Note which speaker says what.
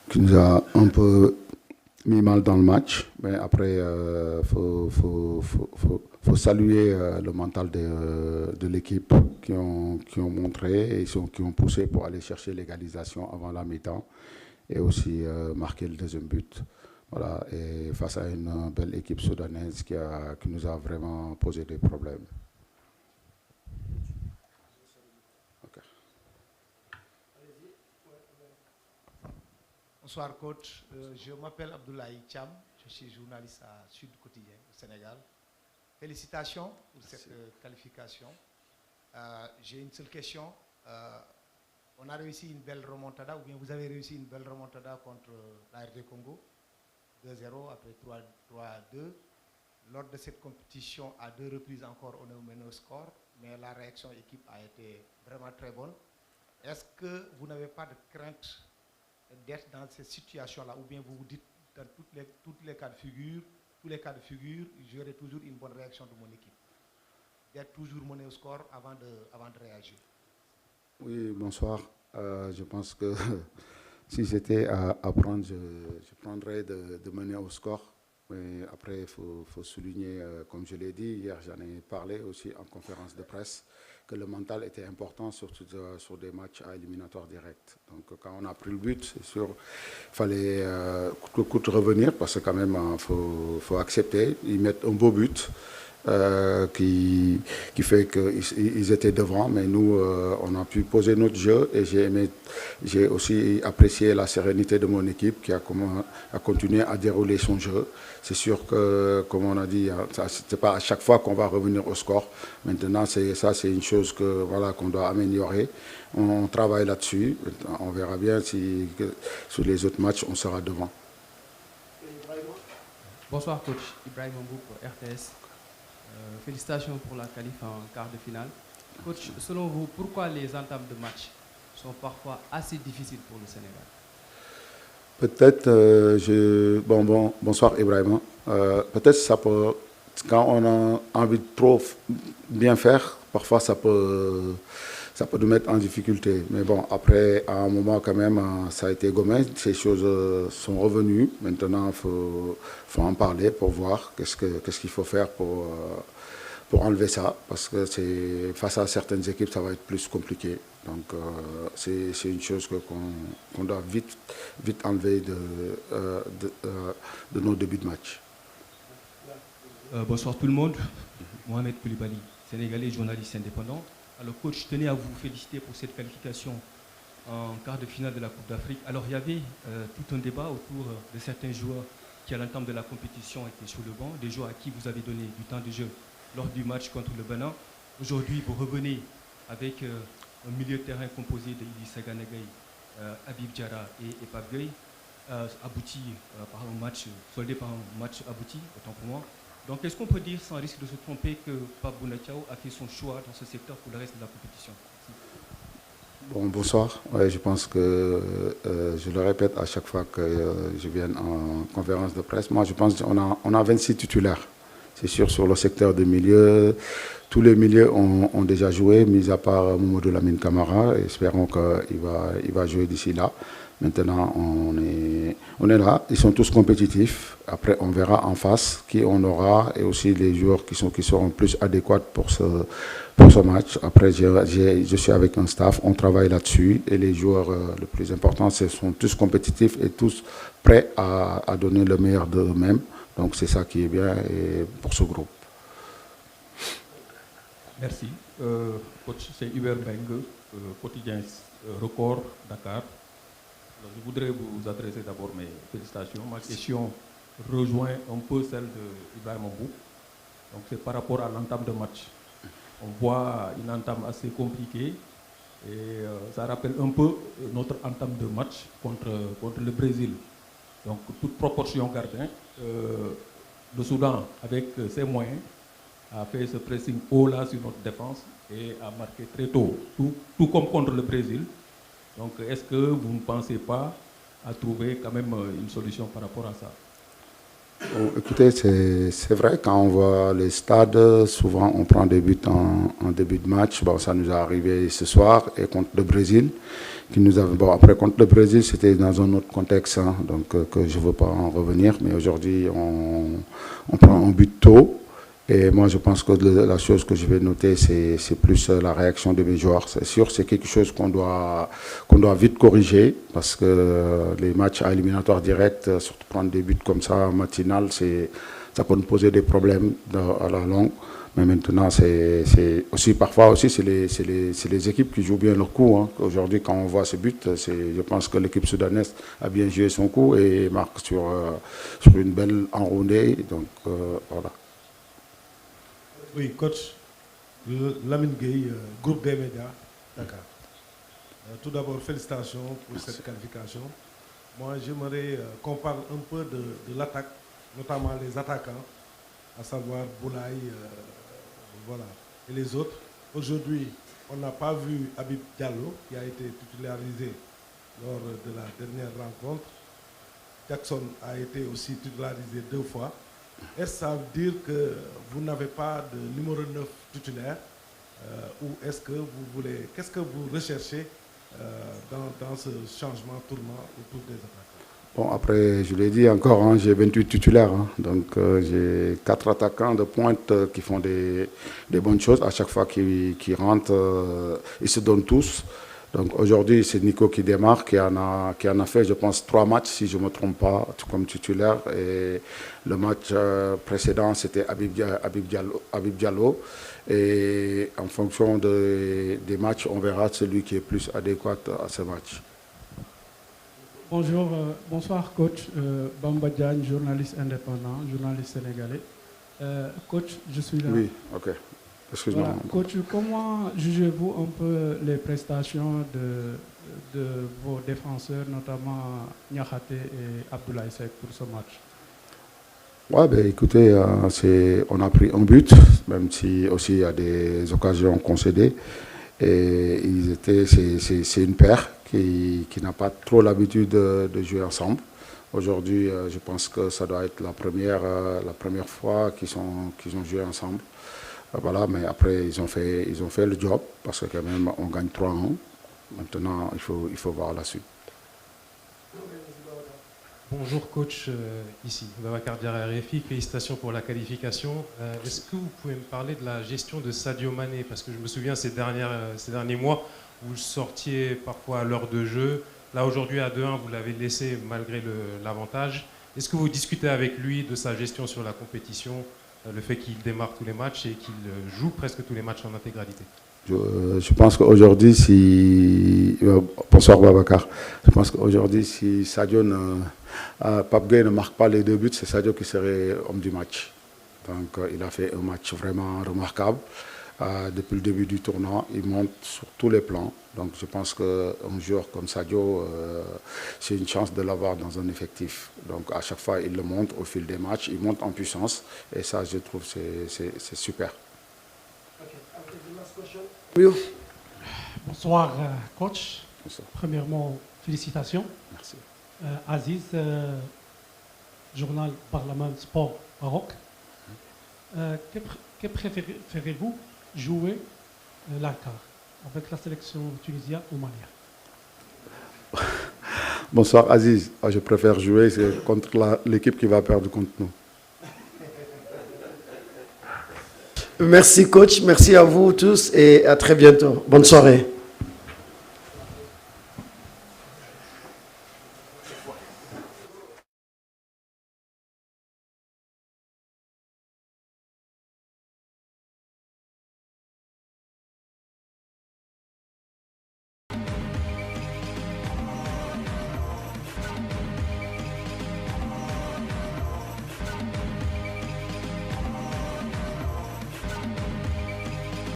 Speaker 1: qui nous a un peu mis mal dans le match. Mais après, faut saluer le mental de l'équipe qui ont montré et qui ont poussé pour aller chercher l'égalisation avant la mi-temps et aussi marquer le deuxième but. Voilà, et face à une belle équipe soudanaise qui nous a vraiment posé des problèmes. Okay.
Speaker 2: Bonsoir coach, je m'appelle Abdoulaye Thiam, je suis journaliste à Sud Quotidien au Sénégal. Félicitations pour cette qualification. J'ai une seule question. On a réussi une belle remontada, ou bien vous avez réussi une belle remontada contre la RD Congo, 2-0 après 3-2. Lors de cette compétition, à 2 reprises encore, on est mené au score, mais la réaction équipe a été vraiment très bonne. Est-ce que vous n'avez pas de crainte d'être dans cette situation-là, ou bien vous vous dites dans tous les cas de figure, j'aurai toujours une bonne réaction de mon équipe, d'être toujours mené au score avant de réagir?
Speaker 1: Oui, bonsoir. Je pense que si j'étais à prendre, je prendrais de mener au score. Mais après, il faut souligner, comme je l'ai dit, hier j'en ai parlé aussi en conférence de presse, que le mental était important, surtout sur des matchs à éliminatoire direct. Donc quand on a pris le but, c'est sûr, il fallait coûte que coûte revenir, parce que quand même, faut accepter. Ils mettent un beau but. Qui fait qu'ils étaient devant, mais nous, on a pu poser notre jeu et j'ai aussi apprécié la sérénité de mon équipe qui a continué à dérouler son jeu. C'est sûr que, comme on a dit, c'est pas à chaque fois qu'on va revenir au score. Maintenant, c'est une chose qu'on doit améliorer. On travaille là-dessus. On verra bien si sur les autres matchs, on sera devant.
Speaker 3: Bonsoir coach, Ibrahim Mbou pour RTS. Félicitations pour la qualif en quart de finale. Coach, selon vous, pourquoi les entames de match sont parfois assez difficiles pour le Sénégal?
Speaker 1: Peut-être, bonsoir Ibrahim. Peut-être ça peut, quand on a envie de trop bien faire, parfois ça peut nous mettre en difficulté. Mais bon, après, à un moment quand même, ça a été gommé. Ces choses sont revenues. Maintenant, il faut en parler pour voir qu'est-ce qu'il faut faire pour enlever ça. Parce que face à certaines équipes, ça va être plus compliqué. Donc, c'est une chose qu'on doit vite enlever de nos débuts de match.
Speaker 4: Bonsoir tout le monde. Mohamed Koulibaly, sénégalais, journaliste indépendant. Alors coach, je tenais à vous féliciter pour cette qualification en quart de finale de la Coupe d'Afrique. Alors il y avait tout un débat autour de certains joueurs qui à l'entame de la compétition étaient sur le banc, des joueurs à qui vous avez donné du temps de jeu lors du match contre le Bénin. Aujourd'hui, vous revenez avec un milieu de terrain composé de Idrissa Gana Gueye, Habib Diarra et Pape Gueye, abouti par un match, soldé par un match abouti, autant pour moi. Donc, est-ce qu'on peut dire, sans risque de se tromper, que Pape Bouna Thiaw a fait son choix dans ce secteur pour le reste de la compétition?
Speaker 1: Bon, bonsoir. Ouais, je pense que je le répète à chaque fois que je viens en conférence de presse. Moi, je pense qu'on a 26 titulaires. C'est sûr, sur le secteur de milieu, tous les milieux ont déjà joué, mis à part Mamadou Lamine Camara. Espérons qu'il va jouer d'ici là. Maintenant, on est là. Ils sont tous compétitifs. Après, on verra en face qui on aura et aussi les joueurs qui seront plus adéquats pour ce match. Après, je suis avec un staff. On travaille là-dessus. Et les joueurs, le plus important, ce sont tous compétitifs et tous prêts à donner le meilleur d'eux-mêmes. Donc, c'est ça qui est bien pour ce groupe.
Speaker 5: Merci. Coach, c'est Hubert Beng, quotidien Record, Dakar. Alors, je voudrais vous adresser d'abord mes félicitations. Ma question rejoint un peu celle d'Ibrahim Mbou. Donc, c'est par rapport à l'entame de match. On voit une entame assez compliquée et ça rappelle un peu notre entame de match contre le Brésil. Donc, toute proportion gardée, le Soudan, avec ses moyens, a fait ce pressing haut là sur notre défense et a marqué très tôt, tout comme contre le Brésil. Donc, est-ce que vous ne pensez pas à trouver quand même une solution par rapport à ça?
Speaker 1: Bon, écoutez, c'est vrai, quand on voit les stades, souvent on prend des buts en début de match. Bon, ça nous est arrivé ce soir et contre le Brésil. Bon, après, contre le Brésil, c'était dans un autre contexte, hein, donc que je ne veux pas en revenir. Mais aujourd'hui, on prend un but tôt. Et moi, je pense que la chose que je vais noter, c'est plus la réaction de mes joueurs. C'est sûr, c'est quelque chose qu'on doit vite corriger, parce que les matchs à éliminatoire direct, surtout prendre des buts comme ça, matinal, ça peut nous poser des problèmes à la longue. Mais maintenant, c'est aussi parfois aussi, c'est les équipes qui jouent bien leur coup, hein. Aujourd'hui, quand on voit ce but, je pense que l'équipe soudanaise a bien joué son coup et marque sur une belle enroulée. Donc, voilà.
Speaker 6: Oui, coach, Lamine Gueye, groupe des médias, Dakar. Tout d'abord, félicitations pour cette qualification. Moi, j'aimerais qu'on parle un peu de l'attaque, notamment les attaquants, à savoir Boulaye, voilà, et les autres. Aujourd'hui, on n'a pas vu Habib Diallo, qui a été titularisé lors de la dernière rencontre. Jackson a été aussi titularisé 2 fois. Est-ce que ça veut dire que vous n'avez pas de numéro 9 titulaire ou est-ce que vous voulez, qu'est-ce que vous recherchez dans ce changement tournant autour des attaquants?
Speaker 1: Bon, après, je l'ai dit encore, hein, j'ai 28 titulaires, hein, donc j'ai 4 attaquants de pointe qui font des bonnes choses. À chaque fois qu'ils rentrent, ils se donnent tous. Donc aujourd'hui, c'est Nico qui démarre, qui en a fait, je pense, 3 matchs, si je ne me trompe pas, comme titulaire. Et le match précédent, c'était Habib Diallo. Et en fonction des matchs, on verra celui qui est plus adéquat à ce match.
Speaker 7: Bonjour, bonsoir coach. Bamba Diagne, journaliste indépendant, journaliste sénégalais. Coach, je suis là.
Speaker 1: Oui, ok. Excuse-moi.
Speaker 7: Voilà. Coach, comment jugez-vous un peu les prestations de vos défenseurs, notamment Niakhaté et Abdoulaye Seck pour ce match?
Speaker 1: Ouais, ben, écoutez, on a pris un but, même si aussi il y a des occasions concédées. Et c'est une paire qui n'a pas trop l'habitude de jouer ensemble. Aujourd'hui, je pense que ça doit être la première fois qu'ils ont joué ensemble. Voilà, mais après, ils ont fait le job, parce que quand même, on gagne 3-1. Maintenant, il faut voir la suite.
Speaker 8: Bonjour coach, ici Babacar Diarra RFI, félicitations pour la qualification. Est-ce que vous pouvez me parler de la gestion de Sadio Mané? Parce que je me souviens ces derniers mois, vous sortiez parfois à l'heure de jeu. Là aujourd'hui à 2-1, vous l'avez laissé malgré l'avantage. Est-ce que vous discutez avec lui de sa gestion sur la compétition, le fait qu'il démarre tous les matchs et qu'il joue presque tous les matchs en intégralité?
Speaker 1: Je pense qu'aujourd'hui, bonsoir Babacar, je pense qu'aujourd'hui, si Pape Gueye ne marque pas les 2 buts, c'est Sadio qui serait homme du match. Donc il a fait un match vraiment remarquable. Depuis le début du tournoi, il monte sur tous les plans. Donc je pense qu'un joueur comme Sadio, c'est une chance de l'avoir dans un effectif. Donc à chaque fois, il le montre au fil des matchs, il monte en puissance. Et ça, je trouve, c'est super.
Speaker 9: Bonsoir, coach.
Speaker 1: Bonsoir.
Speaker 9: Premièrement, félicitations.
Speaker 1: Merci.
Speaker 9: Aziz, journal Parlement Sport Maroc. Que préférez-vous jouer la quart avec la sélection tunisienne ou malienne?
Speaker 1: Bonsoir Aziz. Je préfère jouer contre l'équipe qui va perdre contre nous.
Speaker 10: Merci coach, merci à vous tous et à très bientôt. Bonne soirée.